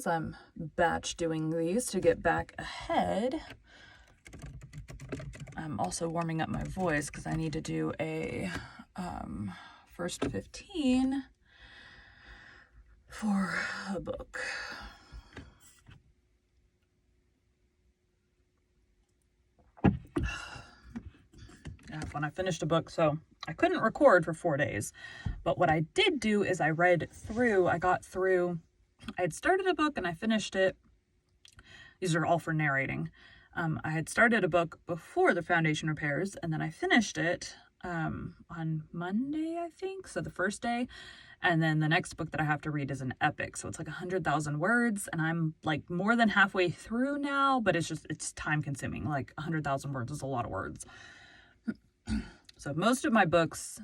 as I'm batch doing these to get back ahead, I'm also warming up my voice because I need to do a first 15 for a book. When I finished a book, so I couldn't record for 4 days. But what I did do is I had started a book and I finished it. These are all for narrating. I had started a book before the foundation repairs, and then I finished it on Monday, I think, so the first day. And then the next book that I have to read is an epic, so it's like 100,000 words, and I'm like more than halfway through now, but it's time consuming. Like 100,000 words is a lot of words. So most of my books,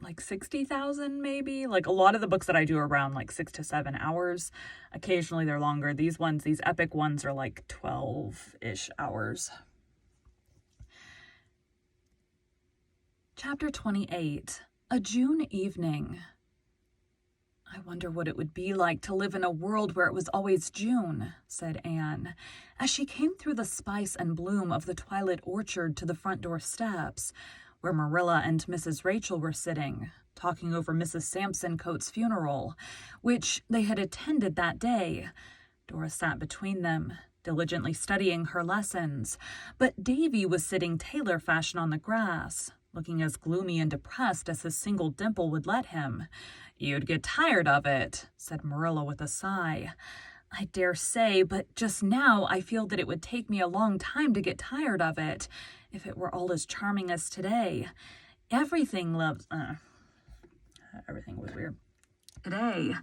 like 60,000 maybe. Like a lot of the books that I do are around like 6 to 7 hours. Occasionally they're longer. These epic ones are like 12-ish hours. Chapter 28, A June Evening. I wonder what it would be like to live in a world where it was always June, said Anne, as she came through the spice and bloom of the twilit orchard to the front door steps, where Marilla and Mrs. Rachel were sitting, talking over Mrs. Sampson Coates' funeral, which they had attended that day. Dora sat between them, diligently studying her lessons, but Davy was sitting tailor fashion on the grass, looking as gloomy and depressed as his single dimple would let him. You'd get tired of it, said Marilla with a sigh. I dare say, but just now I feel that it would take me a long time to get tired of it, if it were all as charming as today. Everything was weird. Today,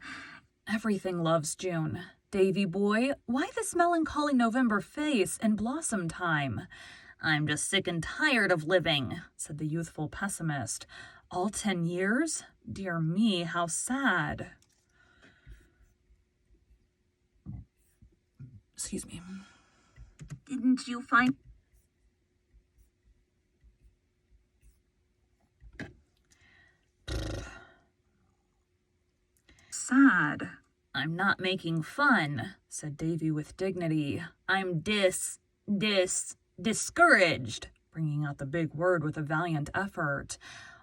everything loves June. Davy boy, why this melancholy November face in blossom time? I'm just sick and tired of living, said the youthful pessimist. All 10 years? Dear me, how sad. Excuse me. Didn't you find... Sad. I'm not making fun, said Davy with dignity. I'm discouraged, bringing out the big word with a valiant effort.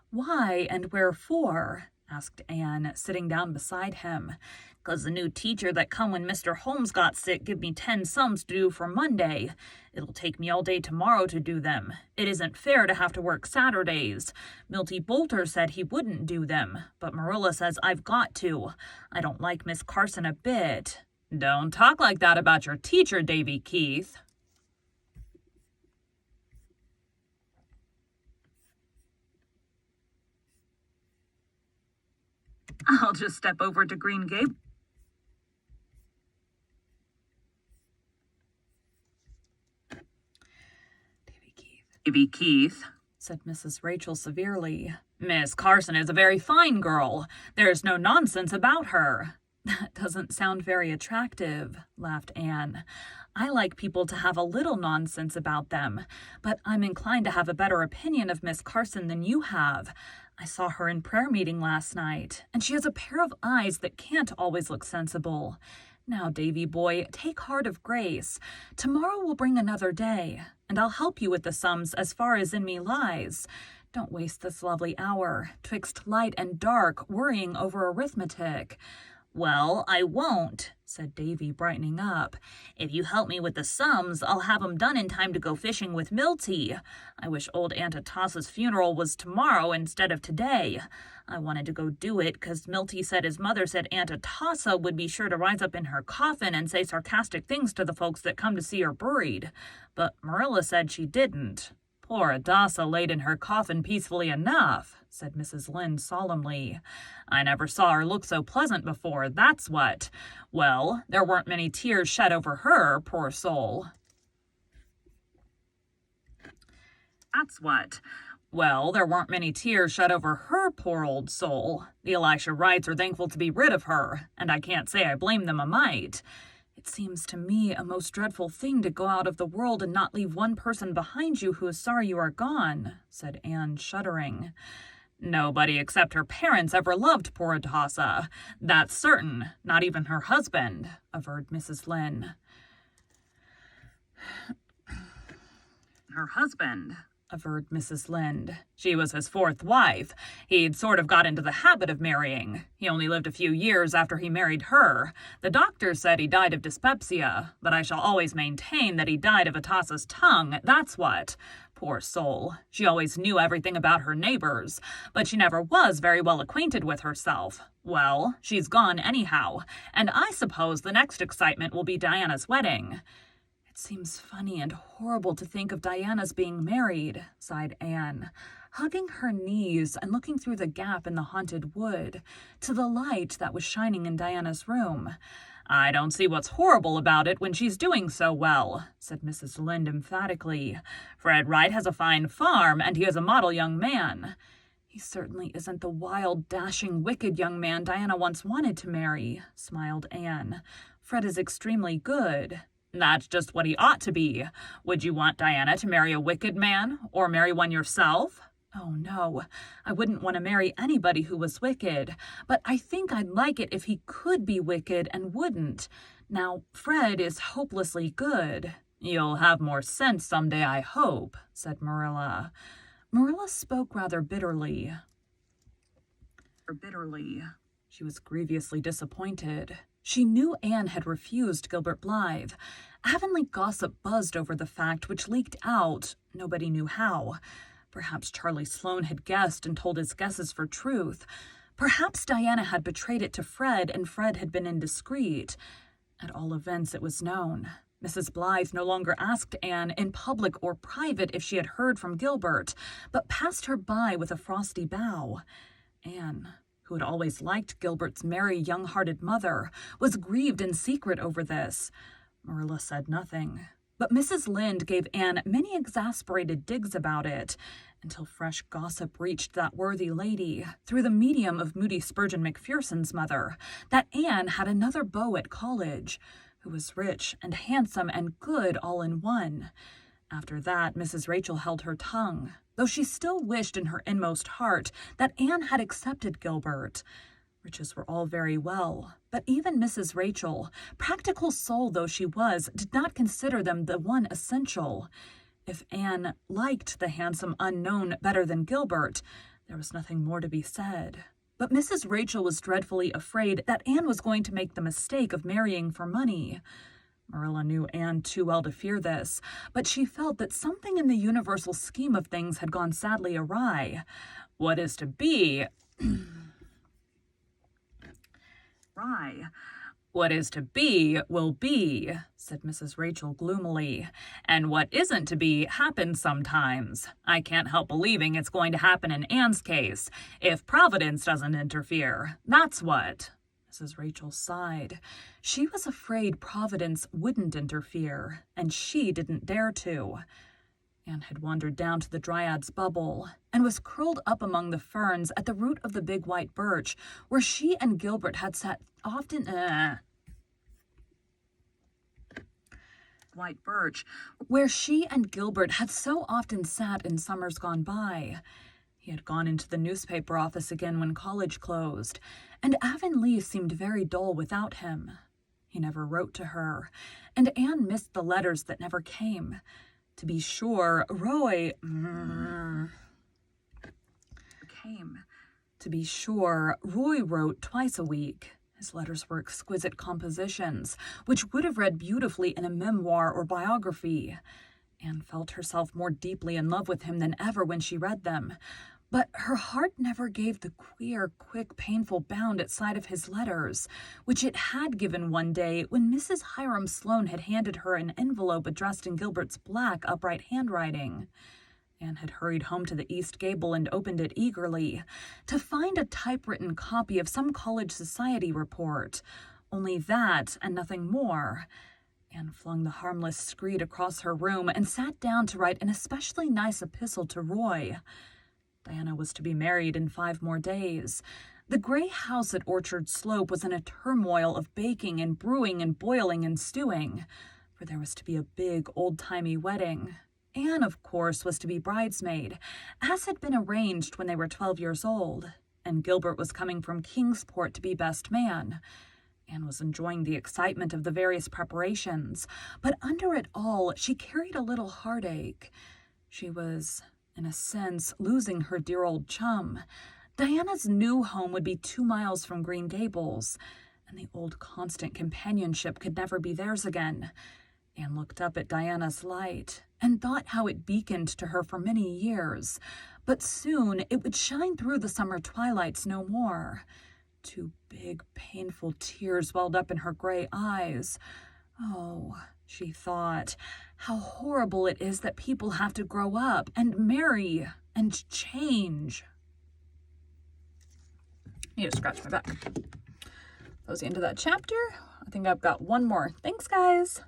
Why and wherefore? Asked Anne, sitting down beside him. 'Cause the new teacher that come when Mr. Holmes got sick give me 10 sums to do for Monday. It'll take me all day tomorrow to do them. It isn't fair to have to work Saturdays. Milty Boulter said he wouldn't do them, but Marilla says I've got to. I don't like Miss Carson a bit. Don't talk like that about your teacher, Davy Keith. I'll just step over to Green Gables. Davy Keith, said Mrs. Rachel severely. Miss Carson is a very fine girl. There's no nonsense about her. That doesn't sound very attractive, laughed Anne. I like people to have a little nonsense about them, but I'm inclined to have a better opinion of Miss Carson than you have. I saw her in prayer meeting last night, and she has a pair of eyes that can't always look sensible. Now, Davy boy, take heart of grace. Tomorrow will bring another day, and I'll help you with the sums as far as in me lies. Don't waste this lovely hour, twixt light and dark, worrying over arithmetic. Well, I won't, said Davy, brightening up. If you help me with the sums, I'll have 'em done in time to go fishing with Milty. I wish old Aunt Atassa's funeral was tomorrow instead of today. I wanted to go do it 'cause Milty said his mother said Aunt Atassa would be sure to rise up in her coffin and say sarcastic things to the folks that come to see her buried. But Marilla said she didn't. Poor Adassa laid in her coffin peacefully enough, said Mrs. Lynde solemnly. I never saw her look so pleasant before, that's what. Well, there weren't many tears shed over her, poor soul. That's what. Well, there weren't many tears shed over her poor old soul. The Elisha Wrights are thankful to be rid of her, and I can't say I blame them a mite. It seems to me a most dreadful thing to go out of the world and not leave one person behind you who is sorry you are gone, said Anne, shuddering. Nobody except her parents ever loved poor Atossa. That's certain. Not even her husband, averred Mrs. Lynde. Her husband, averred Mrs. Lynde. She was his fourth wife. He'd sort of got into the habit of marrying. He only lived a few years after he married her. The doctor said he died of dyspepsia, but I shall always maintain that he died of Atossa's tongue, that's what. Poor soul. She always knew everything about her neighbors, but she never was very well acquainted with herself. Well, she's gone anyhow, and I suppose the next excitement will be Diana's wedding. It seems funny and horrible to think of Diana's being married, sighed Anne, hugging her knees and looking through the gap in the haunted wood to the light that was shining in Diana's room. I don't see what's horrible about it when she's doing so well, said Mrs. Lynde emphatically. Fred Wright has a fine farm, and he is a model young man. He certainly isn't the wild, dashing, wicked young man Diana once wanted to marry, smiled Anne. Fred is extremely good. That's just what he ought to be. Would you want Diana to marry a wicked man, or marry one yourself? Oh, no, I wouldn't want to marry anybody who was wicked, but I think I'd like it if he could be wicked and wouldn't. Now, Fred is hopelessly good. You'll have more sense someday, I hope, said Marilla. Marilla spoke rather bitterly. She was grievously disappointed. She knew Anne had refused Gilbert Blythe. Avonlea gossip buzzed over the fact, which leaked out, nobody knew how. Perhaps Charlie Sloane had guessed and told his guesses for truth. Perhaps Diana had betrayed it to Fred and Fred had been indiscreet. At all events, it was known. Mrs. Blythe no longer asked Anne, in public or private, if she had heard from Gilbert, but passed her by with a frosty bow. Anne, who had always liked Gilbert's merry, young-hearted mother, was grieved in secret over this. Marilla said nothing, but Mrs. Lynde gave Anne many exasperated digs about it, until fresh gossip reached that worthy lady, through the medium of Moody Spurgeon Macpherson's mother, that Anne had another beau at college, who was rich and handsome and good all in one. After that, Mrs. Rachel held her tongue, though she still wished in her inmost heart that Anne had accepted Gilbert. Riches were all very well, but even Mrs. Rachel, practical soul though she was, did not consider them the one essential. If Anne liked the handsome unknown better than Gilbert, there was nothing more to be said. But Mrs. Rachel was dreadfully afraid that Anne was going to make the mistake of marrying for money. Marilla knew Anne too well to fear this, but she felt that something in the universal scheme of things had gone sadly awry. What is to be... What is to be will be, said Mrs. Rachel gloomily, and what isn't to be happens sometimes. I can't help believing it's going to happen in Anne's case, if Providence doesn't interfere. That's what. Mrs. Rachel sighed. She was afraid Providence wouldn't interfere, and she didn't dare to. Anne had wandered down to the Dryad's Bubble and was curled up among the ferns at the root of the big white birch, where she and Gilbert had sat often... White birch, where she and Gilbert had so often sat in summers gone by. He had gone into the newspaper office again when college closed, and Avonlea seemed very dull without him. He never wrote to her, and Anne missed the letters that never came. To be sure, Roy wrote twice a week. His letters were exquisite compositions, which would have read beautifully in a memoir or biography. Anne felt herself more deeply in love with him than ever when she read them, but her heart never gave the queer, quick, painful bound at sight of his letters, which it had given one day when Mrs. Hiram Sloane had handed her an envelope addressed in Gilbert's black, upright handwriting. Anne had hurried home to the east gable and opened it eagerly, to find a typewritten copy of some college society report. Only that, and nothing more. Anne flung the harmless screed across her room and sat down to write an especially nice epistle to Roy. Diana was to be married in 5 more days. The gray house at Orchard Slope was in a turmoil of baking and brewing and boiling and stewing, for there was to be a big, old-timey wedding. Anne, of course, was to be bridesmaid, as had been arranged when they were 12 years old, and Gilbert was coming from Kingsport to be best man. Anne was enjoying the excitement of the various preparations, but under it all, she carried a little heartache. She was, in a sense, losing her dear old chum. Diana's new home would be 2 miles from Green Gables, and the old constant companionship could never be theirs again. Anne looked up at Diana's light and thought how it beaconed to her for many years, but soon it would shine through the summer twilights no more. 2 big, painful tears welled up in her gray eyes. Oh, she thought, how horrible it is that people have to grow up and marry and change. I need to scratch my back. That was the end of that chapter. I think I've got one more. Thanks, guys.